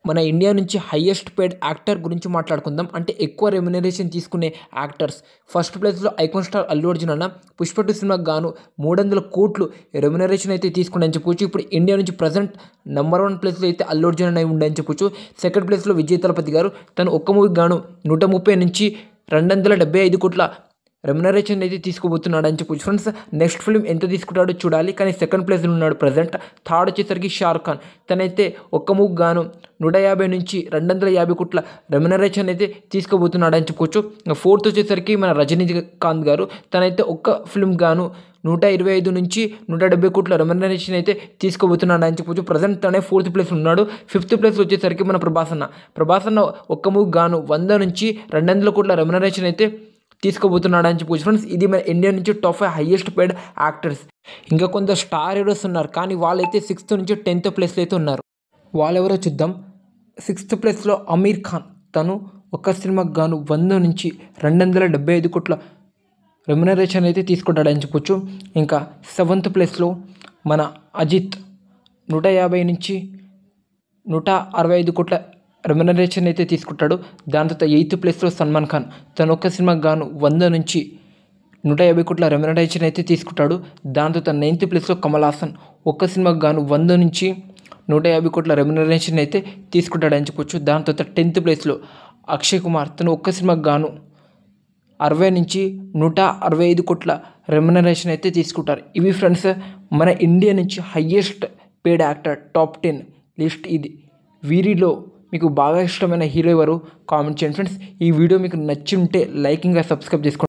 మన ఇండియా నుంచి highest paid actor గురించి మాట్లాడుకుందాం. అంటే ఎక్కువ రెమ్యునరేషన్ తీసుకునే యాక్టర్స్. ఫస్ట్ ప్లేస్లో ఐకాన్ స్టార్ అల్లు అర్జున్ అన్న పుష్ప 2 సినిమాకి గాను 300 కోట్లు రెమ్యునరేషన్ అయితే తీసుకుని చెప్పొచ్చు. ఇప్పుడు ఇండియా నుంచి ప్రజెంట్ నెంబర్ 1 ప్లేస్లో అయితే అల్లు అర్జున్ అనే ఉండని చెప్పొచ్చు. సెకండ్ ప్లేస్లో విజయ్ తలపతి గారు. తను ఒక్క మూవీకి గాను 130 నుంచి 275 కోట్ల రెమ్యునరేషన్ అయితే తీసుకోబోతున్నాడు అని చెప్పొచ్చు. ఫ్రెండ్స్ నెక్స్ట్ ఫిల్మ్ ఎంత తీసుకుంటాడో చూడాలి. కానీ సెకండ్ ప్లేస్లో ఉన్నాడు ప్రజెంట్. థర్డ్ వచ్చేసరికి షారుఖ్ ఖాన్. తనైతే ఒక్క మూవీకి గాను 150 నుంచి 250 కోట్ల రెమ్యునరేషన్ అయితే తీసుకోబోతున్నాడు అని చెప్పుకోవచ్చు. ఫోర్త్ వచ్చేసరికి మన రజనీకాంత్ గారు. తనైతే ఒక్క ఫిల్మ్ గాను 125 నుంచి 170 కోట్ల రెమ్యునరేషన్ అయితే తీసుకోబోతున్నాడు అని చెప్పొచ్చు. ప్రజెంట్ తనే ఫోర్త్ ప్లేస్ ఉన్నాడు. ఫిఫ్త్ ప్లేస్లో వచ్చేసరికి మన ప్రభాస్ అన్న ఒక్క మూవీకి గాను 100 నుంచి 200 కోట్ల రెమ్యునరేషన్ అయితే తీసుకోబోతున్నాడు అని చెప్పొచ్చు. ఫ్రెండ్స్ ఇది మన ఇండియా నుంచి టాప్ 5 హైయెస్ట్ పేడ్ యాక్టర్స్. ఇంకా కొంత స్టార్ హీరోస్ ఉన్నారు, కానీ వాళ్ళైతే 6th నుంచి 10th ప్లేస్లో అయితే ఉన్నారు. వాళ్ళెవరో చూద్దాం. 6th ప్లేస్లో అమీర్ ఖాన్. తను ఒక్క సినిమాకి గాను 100 నుంచి 275 కోట్ల రెమ్యునరేషన్ అయితే తీసుకుంటాడని చెప్పొచ్చు. ఇంకా 7th ప్లేస్లో మన అజిత్ 150 నుంచి 165 కోట్ల రెమ్యునరేషన్ అయితే తీసుకుంటాడు. దాని తర్వాత 8th ప్లేస్లో సల్మాన్ ఖాన్. తను ఒక్క సినిమాకి గాను 100 నుంచి 150 కోట్ల రెమ్యునరేషన్ అయితే తీసుకుంటాడు. దాని తర్వాత 9th ప్లేస్లో కమల్ హాసన్. ఒక్క సినిమాకి గాను 100 నుంచి 150 కోట్ల రెమ్యునరేషన్ అయితే తీసుకుంటాడు అని చెప్పొచ్చు. దాని తర్వాత 10th ప్లేస్లో అక్షయ్ కుమార్. తను ఒక్క సినిమాకి గాను 60 నుంచి 165 కోట్ల రెమ్యునరేషన్ అయితే తీసుకుంటారు. ఇవి ఫ్రెండ్స్ మన ఇండియా నుంచి హయ్యెస్ట్ పేడ్ యాక్టర్ టాప్ 10 లిస్ట్ ఇది. వీరిలో మీకు బాగా ఇష్టమైన హీరో ఎవరు కామెంట్ చేయండి ఫ్రెండ్స్. ఈ వీడియో మీకు నచ్చి ఉంటే లైక్ ఇంకా సబ్స్క్రైబ్ చేసుకోండి.